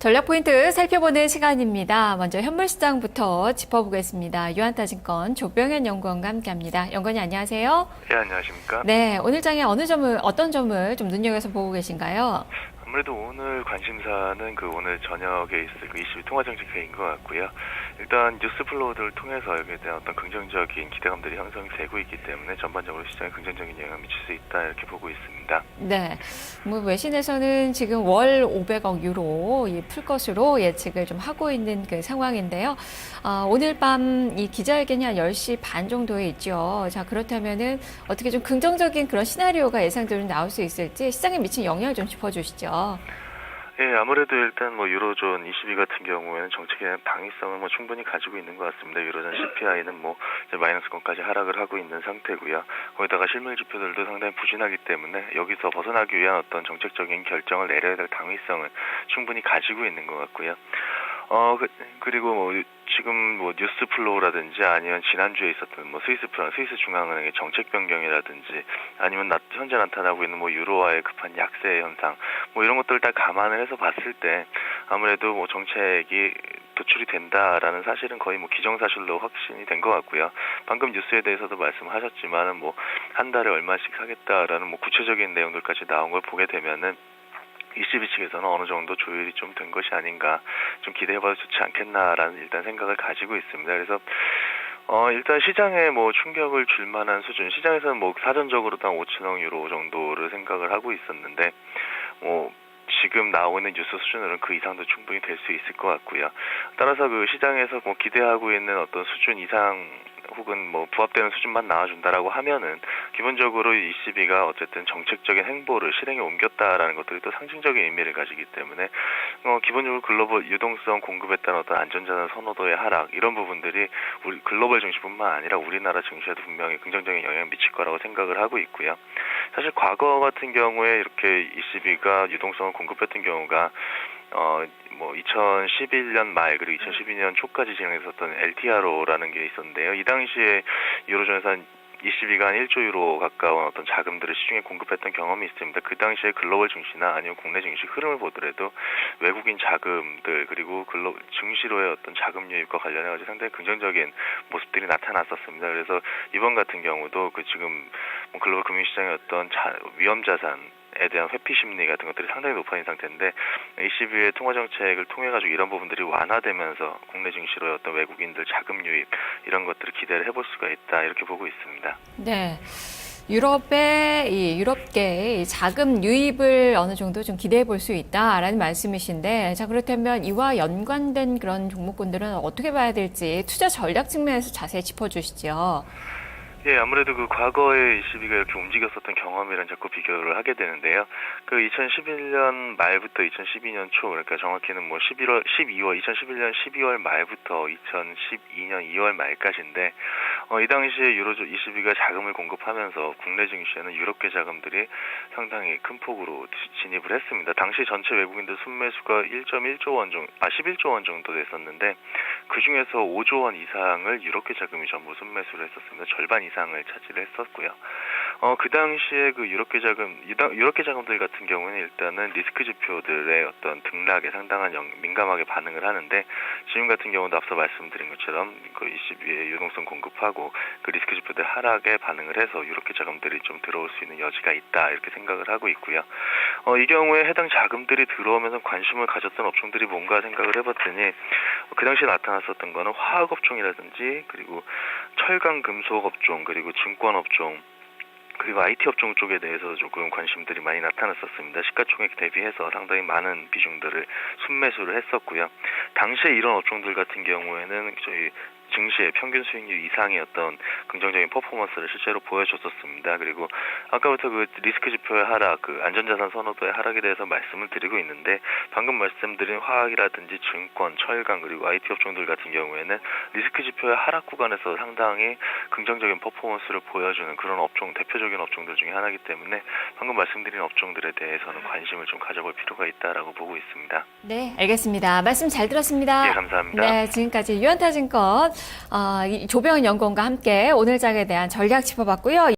전략 포인트 살펴보는 시간입니다. 먼저 현물시장부터 짚어보겠습니다. 유한타증권 조병현 연구원과 함께합니다. 연구원님 안녕하세요. 네, 안녕하십니까? 네, 오늘 장에 어떤 점을 좀 눈여겨서 보고 계신가요? 아무래도 오늘 관심사는 오늘 저녁에 있을 22 통화정책회의인 것 같고요. 일단 뉴스 플로우들을 통해서 여기에 대한 어떤 긍정적인 기대감들이 형성이 되고 있기 때문에 전반적으로 시장에 긍정적인 영향을 미칠 수 있다 이렇게 보고 있습니다. 네, 외신에서는 지금 월 500억 유로 풀 것으로 예측을 좀 하고 있는 그 상황인데요. 오늘 밤 이 기자회견이 한 10시 반 정도에 있죠. 자, 그렇다면은 어떻게 좀 긍정적인 그런 시나리오가 예상적으로 나올 수 있을지 시장에 미친 영향을 좀 짚어주시죠. 예, 아무래도 일단 유로존 22 같은 경우에는 정책에 대한 방위성을 충분히 가지고 있는 것 같습니다. 유로존 CPI는 이제 마이너스권까지 하락을 하고 있는 상태고요. 거기다가 실물 지표들도 상당히 부진하기 때문에 여기서 벗어나기 위한 어떤 정책적인 결정을 내려야 될 당위성을 충분히 가지고 있는 것 같고요. 그리고 지금 뉴스 플로우라든지 아니면 지난주에 있었던 스위스 중앙은행의 정책 변경이라든지 아니면 현재 나타나고 있는 유로화의 급한 약세 현상 이런 것들을 다 감안을 해서 봤을 때 아무래도 정책이 도출이 된다라는 사실은 거의 기정사실로 확신이 된 것 같고요. 방금 뉴스에 대해서도 말씀하셨지만은 한 달에 얼마씩 하겠다라는 구체적인 내용들까지 나온 걸 보게 되면은 ECB 측에서는 어느 정도 조율이 좀 된 것이 아닌가 좀 기대해봐도 좋지 않겠나라는 일단 생각을 가지고 있습니다. 그래서 일단 시장에 충격을 줄 만한 수준, 시장에서는 사전적으로 한 5천억 유로 정도를 생각을 하고 있었는데 지금 나오고 있는 뉴스 수준으로는 그 이상도 충분히 될 수 있을 것 같고요. 따라서 시장에서 기대하고 있는 어떤 수준 이상 혹은 부합되는 수준만 나와준다라고 하면은 기본적으로 ECB가 어쨌든 정책적인 행보를 실행에 옮겼다라는 것들이 또 상징적인 의미를 가지기 때문에 기본적으로 글로벌 유동성 공급에 따른 어떤 안전자산 선호도의 하락 이런 부분들이 우리 글로벌 증시뿐만 아니라 우리나라 증시에도 분명히 긍정적인 영향을 미칠 거라고 생각을 하고 있고요. 사실 과거 같은 경우에 이렇게 ECB가 유동성을 공급했던 경우가 2011년 말 그리고 2012년 초까지 진행했었던 LTRO라는 게 있었는데요. 이 당시에 유로존에서 한 ECB가 한 1조 유로 가까운 어떤 자금들을 시중에 공급했던 경험이 있습니다. 그 당시에 글로벌 증시나 아니면 국내 증시 흐름을 보더라도 외국인 자금들 그리고 증시로의 어떤 자금 유입과 관련해서 상당히 긍정적인 모습들이 나타났었습니다. 그래서 이번 같은 경우도 지금 글로벌 금융시장의 어떤 위험 자산에 대한 회피 심리 같은 것들이 상당히 높아진 상태인데 ECB의 통화 정책을 통해 가지고 이런 부분들이 완화되면서 국내 증시로의 어떤 외국인들 자금 유입 이런 것들을 기대를 해볼 수가 있다 이렇게 보고 있습니다. 네. 유럽계의 자금 유입을 어느 정도 좀 기대해 볼 수 있다라는 말씀이신데, 자, 그렇다면 이와 연관된 그런 종목군들은 어떻게 봐야 될지 투자 전략 측면에서 자세히 짚어주시죠. 예, 아무래도 과거에 ECB가 이렇게 움직였었던 경험이랑 자꾸 비교를 하게 되는데요. 2011년 말부터 2012년 초, 그러니까 정확히는 2011년 12월 말부터 2012년 2월 말까지인데, 이 당시에 ECB가 자금을 공급하면서 국내 증시에는 유럽계 자금들이 상당히 큰 폭으로 진입을 했습니다. 당시 전체 외국인들 순매수가 11조 원 정도 됐었는데, 그 중에서 5조 원 이상을 유럽계 자금이 전부 순매수를 했었습니다. 절반 이상을 차지를 했었고요. 그 당시에 유럽계 자금들 같은 경우는 일단은 리스크 지표들의 어떤 등락에 상당한 민감하게 반응을 하는데 지금 같은 경우도 앞서 말씀드린 것처럼 ECB의 유동성 공급하고 리스크 지표들 하락에 반응을 해서 유럽계 자금들이 좀 들어올 수 있는 여지가 있다 이렇게 생각을 하고 있고요. 이 경우에 해당 자금들이 들어오면서 관심을 가졌던 업종들이 뭔가 생각을 해봤더니 그 당시에 나타났었던 거는 화학 업종이라든지 그리고 철강 금속 업종 그리고 증권 업종 그리고 IT 업종 쪽에 대해서 조금 관심들이 많이 나타났었습니다. 시가총액 대비해서 상당히 많은 비중들을 순매수를 했었고요. 당시에 이런 업종들 같은 경우에는 저희 증시의 평균 수익률 이상의 어떤 긍정적인 퍼포먼스를 실제로 보여줬었습니다. 그리고 아까부터 리스크 지표의 하락, 안전자산 선호도의 하락에 대해서 말씀을 드리고 있는데 방금 말씀드린 화학이라든지 증권, 철강 그리고 IT 업종들 같은 경우에는 리스크 지표의 하락 구간에서 상당히 긍정적인 퍼포먼스를 보여주는 그런 대표적인 업종들 중에 하나이기 때문에 방금 말씀드린 업종들에 대해서는 관심을 좀 가져볼 필요가 있다라고 보고 있습니다. 네, 알겠습니다. 말씀 잘 들었습니다. 예, 감사합니다. 네, 지금까지 유한타증권 조병현 연구원과 함께 오늘 장에 대한 전략 짚어봤고요.